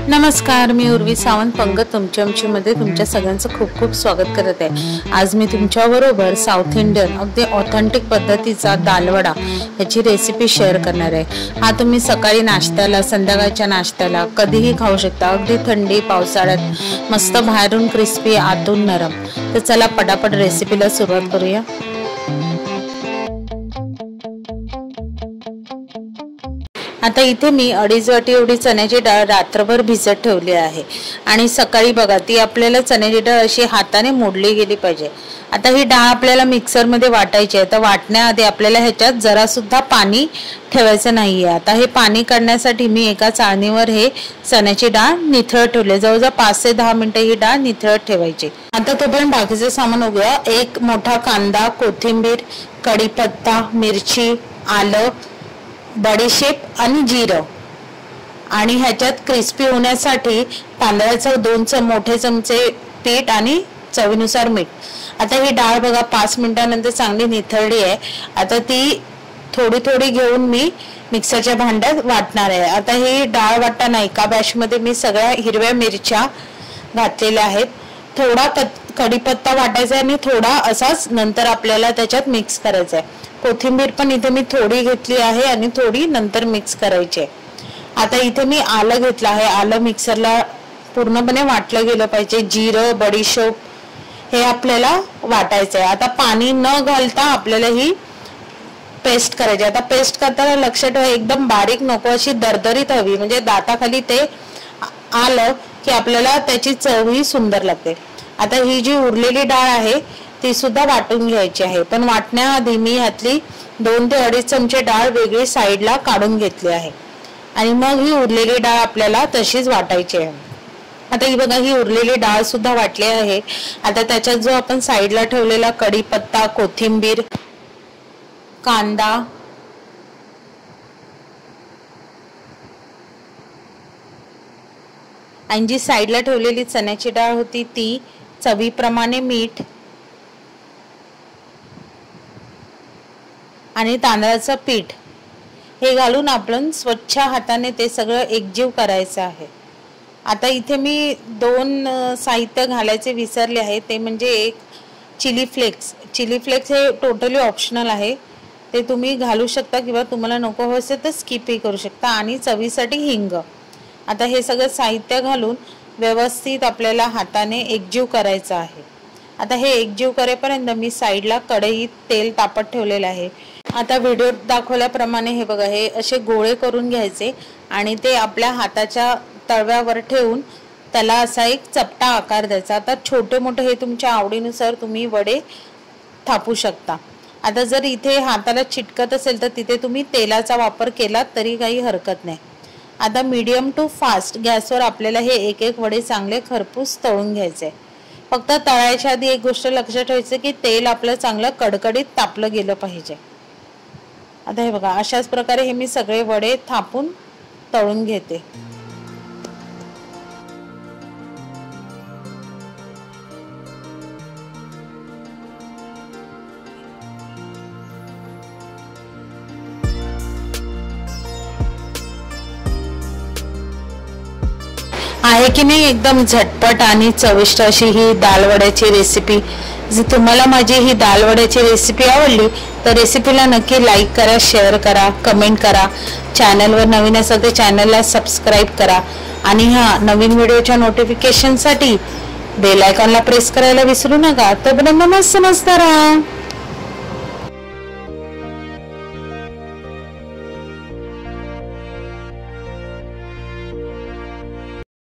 नमस्कार, मी उर्वी सावंत पंगत तुमच्या तुमच्या सगळ्यांचं खूप खूप स्वागत करत आहे। आज मी तुमच्याबरोबर साऊथ इंडियन अगदी ऑथेंटिक पद्धतीचा दालवडा याची रेसिपी शेअर करणार आहे। हा तुम्ही सकाळी नाश्त्याला, संध्याकाळच्या नाश्त्याला कधीही खाऊ शकता। अगदी थंडी पावसाळ्यात मस्त बाहेरून क्रिस्पी आतून नरम। तर चला पटापट रेसिपीला सुरुवात करूया। आता इथे मी 2.5 वाटी एवढी चण्याची डाळ रात्रभर भिजत ठेवली आहे आणि सकाळी बघा ती आपल्याला चण्याची डाळ अशी हाताने मोडली गेली पाहिजे। आता ही डाळ आपल्याला मिक्सर मध्ये वाटायची आहे। तर वाटण्याआधी आपल्याला ह्याच्यात जरा सुद्धा पाणी ठेवायचं नाहीये। आता हे पाणी काढण्यासाठी मी एका चाळणीवर हे चण्याची डाळ निथळत ठेवले। जवळजवळ 5 ते 10 मिनिटं ही डाळ निथळत ठेवायची। आता तोपर्यंत बाकीचे सामान बघूया। एक मोठा कांदा, कोथिंबीर, कढीपत्ता, मिरची, आलं, बडीशेप आणि जिरं आणि ह्याच्यात क्रिस्पी होण्यासाठी तांदळाचं 2 मोठे चमचे पीठ आणि चवीनुसार मीठ। आता ही डाळ बघा 5 मिनिटांनंतर चांगली निथळली आहे। आता ती थोडी थोडी घेऊन मी मिक्सरच्या भांड्यात वाटणार आहे। आता ही डाळ वाटताना एका बॅशमध्ये मी सगळ्या हिरव्या मिरच्या घातलेल्या आहेत। थोडा कढीपत्ता वाटायचा आणि थोडा असाच नंतर आपल्याला त्याच्यात मिक्स करायचा आहे। कोथिंबीर पण इथे मी थोडी घेतली आहे आणि थोडी नंतर मिक्स करायची आहे। आता इथे मी आलं घेतलं आहे। आलं मिक्सरला पूर्णपणे वाटलं गेलं पाहिजे। जिरं, बडीशेप हे आपल्याला वाटायचं आहे। आता पाणी न घालता आपल्याला ही पेस्ट करायची। आता पेस्ट करताना लक्षात ठेवा एकदम बारीक नको, अशी दरदरीत हवी, म्हणजे दाताखाली ते आलं की आपल्याला त्याची चवही सुंदर लागते। आता ही जी उरलेली डाळ आहे ती सुद्धा वाटून घ्यायची आहे। पण वाटण्याआधी मी ह्यातली 2 ते 2.5 चमचे डाळ वेगळी साईडला काढून घेतली आहे आणि मग ही उरलेली डाळ आपल्याला तशीच वाटायची आहे। आता ही बघा ही उरलेली डाळ सुद्धा वाटली आहे। आता त्याच्यात जो आपण साईडला ठेवलेला कढीपत्ता, कोथिंबीर, कांदा आणि जी साईडला ठेवलेली चण्याची डाळ होती ती, चवीप्रमाणे मीठ आणि तांदळाचं पीठ हे घालून आपण स्वच्छ हाताने ते सगळं एकजीव करायचं आहे। आता इथे मी 2 साहित्य घालायचे विसरले आहे, ते म्हणजे एक चिली फ्लेक्स। चिली फ्लेक्स हे टोटली ऑप्शनल आहे, ते तुम्ही घालू शकता किंवा तुम्हाला नको असेल तर स्किपही करू शकता, आणि चवीसाठी हिंग। आता हे सगळं साहित्य घालून व्यवस्थित आपल्याला हाताने एकजीव करायचं आहे। आता हे एकजीव करेपर्यंत मी साईडला कढईत तेल तापत ठेवलेलं आहे। आता व्हिडिओ दाखवल्याप्रमाणे हे बघा हे असे गोळे करून घ्यायचे आणि ते आपल्या हाताच्या तळव्यावर ठेवून त्याला असा एक चपटा आकार द्यायचा। आता छोटे मोठे हे तुमच्या आवडीनुसार तुम्ही वडे थापू शकता। आता जर इथे हाताला चिटकत असेल तर तिथे तुम्ही तेलाचा वापर केला तरी काही हरकत नाही। आता मीडियम टू फास्ट गॅसवर आपल्याला हे एक एक वडे चांगले खरपूस तळून घ्यायचे। फक्त तळायच्या आधी एक गोष्ट लक्षात ठेवायची की तेल आपलं चांगलं कडकडीत तापलं गेलं पाहिजे। आता हे बघा अशाच प्रकारे हे मी सगळे वडे थापून तळून घेते। आहे की नाही एकदम झटपट आणि चविष्ट अशी ही दालवड्याची रेसिपी। जर तुम्हाला माझी ही दालवड्याची रेसिपी आवडली तर रेसिपीला नक्की लाईक करा, शेअर करा, कमेंट करा। चॅनलवर नवीन असेल तर चॅनलला सबस्क्राईब करा आणि ह्या नवीन व्हिडिओच्या नोटिफिकेशनसाठी बेल आयकॉनला प्रेस करायला विसरू नका। तोपर्यंत मस्त राहा।